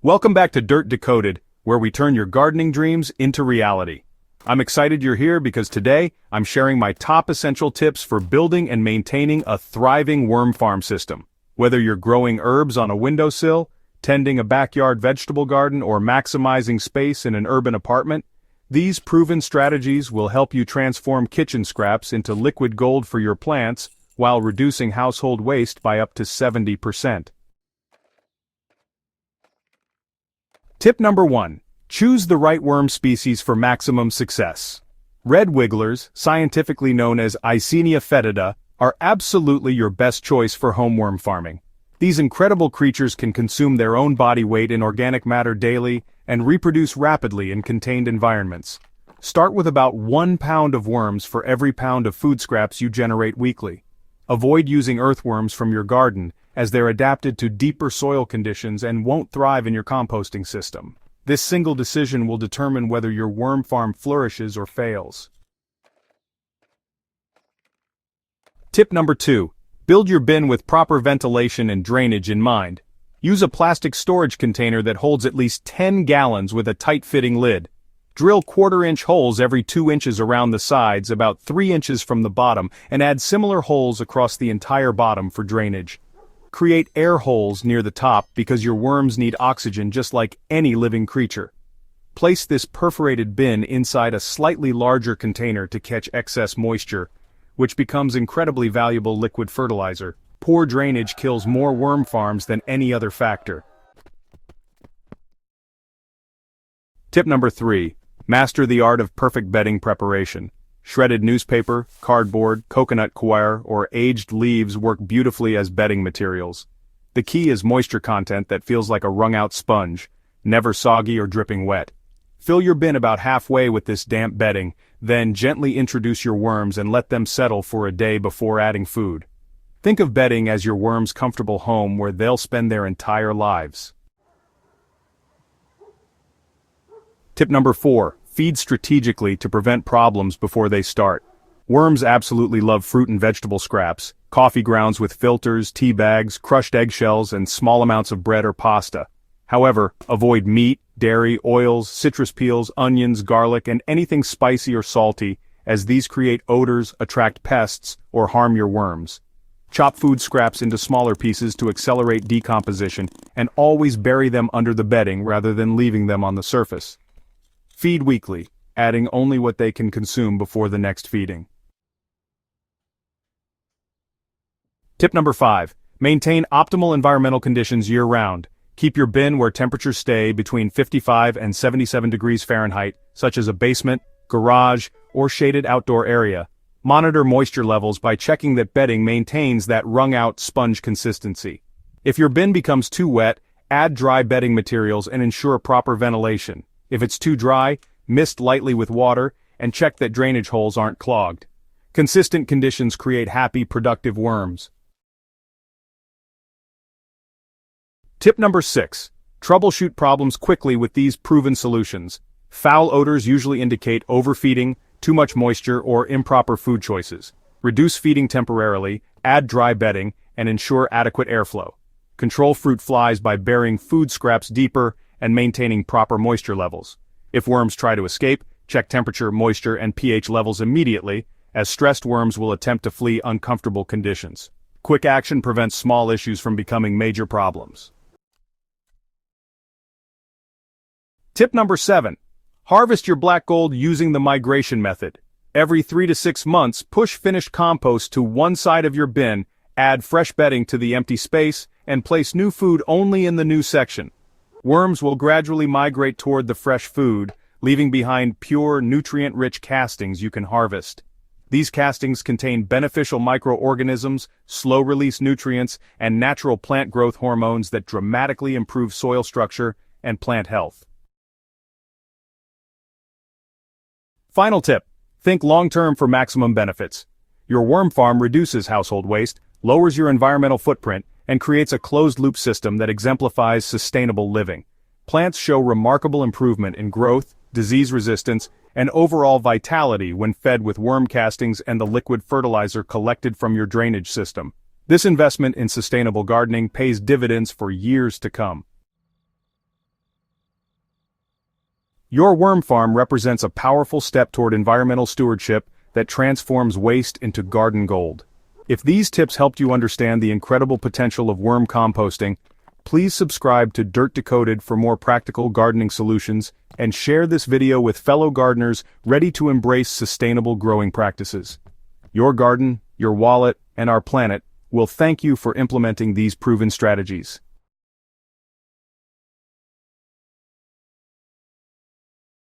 Welcome back to Dirt Decoded, where we turn your gardening dreams into reality. I'm excited you're here because today I'm sharing my top essential tips for building and maintaining a thriving worm farm system. Whether you're growing herbs on a windowsill, tending a backyard vegetable garden, or maximizing space in an urban apartment, these proven strategies will help you transform kitchen scraps into liquid gold for your plants while reducing household waste by up to 70%. Tip number 1. Choose the right worm species for maximum success. Red wigglers, scientifically known as Eisenia fetida, are absolutely your best choice for home worm farming. These incredible creatures can consume their own body weight in organic matter daily and reproduce rapidly in contained environments. Start with about 1 pound of worms for every pound of food scraps you generate weekly. Avoid using earthworms from your garden, as they're adapted to deeper soil conditions and won't thrive in your composting system. This single decision will determine whether your worm farm flourishes or fails. Tip number 2. Build your bin with proper ventilation and drainage in mind. Use a plastic storage container that holds at least 10 gallons with a tight-fitting lid. Drill 1/4-inch holes every 2 inches around the sides, about 3 inches from the bottom, and add similar holes across the entire bottom for drainage. Create air holes near the top because your worms need oxygen just like any living creature. Place this perforated bin inside a slightly larger container to catch excess moisture, which becomes incredibly valuable liquid fertilizer. Poor drainage kills more worm farms than any other factor. Tip number 3. Master the art of perfect bedding preparation. Shredded newspaper, cardboard, coconut coir, or aged leaves work beautifully as bedding materials. The key is moisture content that feels like a wrung-out sponge, never soggy or dripping wet. Fill your bin about halfway with this damp bedding, then gently introduce your worms and let them settle for a day before adding food. Think of bedding as your worms' comfortable home where they'll spend their entire lives. Tip number 4. Feed strategically to prevent problems before they start. Worms absolutely love fruit and vegetable scraps, coffee grounds with filters, tea bags, crushed eggshells, and small amounts of bread or pasta. However, avoid meat, dairy, oils, citrus peels, onions, garlic, and anything spicy or salty, as these create odors, attract pests, or harm your worms. Chop food scraps into smaller pieces to accelerate decomposition, and always bury them under the bedding rather than leaving them on the surface. Feed weekly, adding only what they can consume before the next feeding. Tip number 5. Maintain optimal environmental conditions year-round. Keep your bin where temperatures stay between 55 and 77 degrees Fahrenheit, such as a basement, garage, or shaded outdoor area. Monitor moisture levels by checking that bedding maintains that wrung-out sponge consistency. If your bin becomes too wet, add dry bedding materials and ensure proper ventilation. If it's too dry, mist lightly with water, and check that drainage holes aren't clogged. Consistent conditions create happy, productive worms. Tip number 6. Troubleshoot problems quickly with these proven solutions. Foul odors usually indicate overfeeding, too much moisture, or improper food choices. Reduce feeding temporarily, add dry bedding, and ensure adequate airflow. Control fruit flies by burying food scraps deeper and maintaining proper moisture levels. If worms try to escape, check temperature, moisture, and pH levels immediately, as stressed worms will attempt to flee uncomfortable conditions. Quick action prevents small issues from becoming major problems. Tip number 7. Harvest your black gold using the migration method. Every 3 to 6 months, push finished compost to one side of your bin, add fresh bedding to the empty space, and place new food only in the new section. Worms will gradually migrate toward the fresh food, leaving behind pure, nutrient-rich castings you can harvest. These castings contain beneficial microorganisms, slow-release nutrients, and natural plant growth hormones that dramatically improve soil structure and plant health. Final tip. Think long-term for maximum benefits. Your worm farm reduces household waste, lowers your environmental footprint, and creates a closed-loop system that exemplifies sustainable living. Plants show remarkable improvement in growth, disease resistance, and overall vitality when fed with worm castings and the liquid fertilizer collected from your drainage system. This investment in sustainable gardening pays dividends for years to come. Your worm farm represents a powerful step toward environmental stewardship that transforms waste into garden gold. If these tips helped you understand the incredible potential of worm composting, please subscribe to Dirt Decoded for more practical gardening solutions and share this video with fellow gardeners ready to embrace sustainable growing practices. Your garden, your wallet, and our planet will thank you for implementing these proven strategies.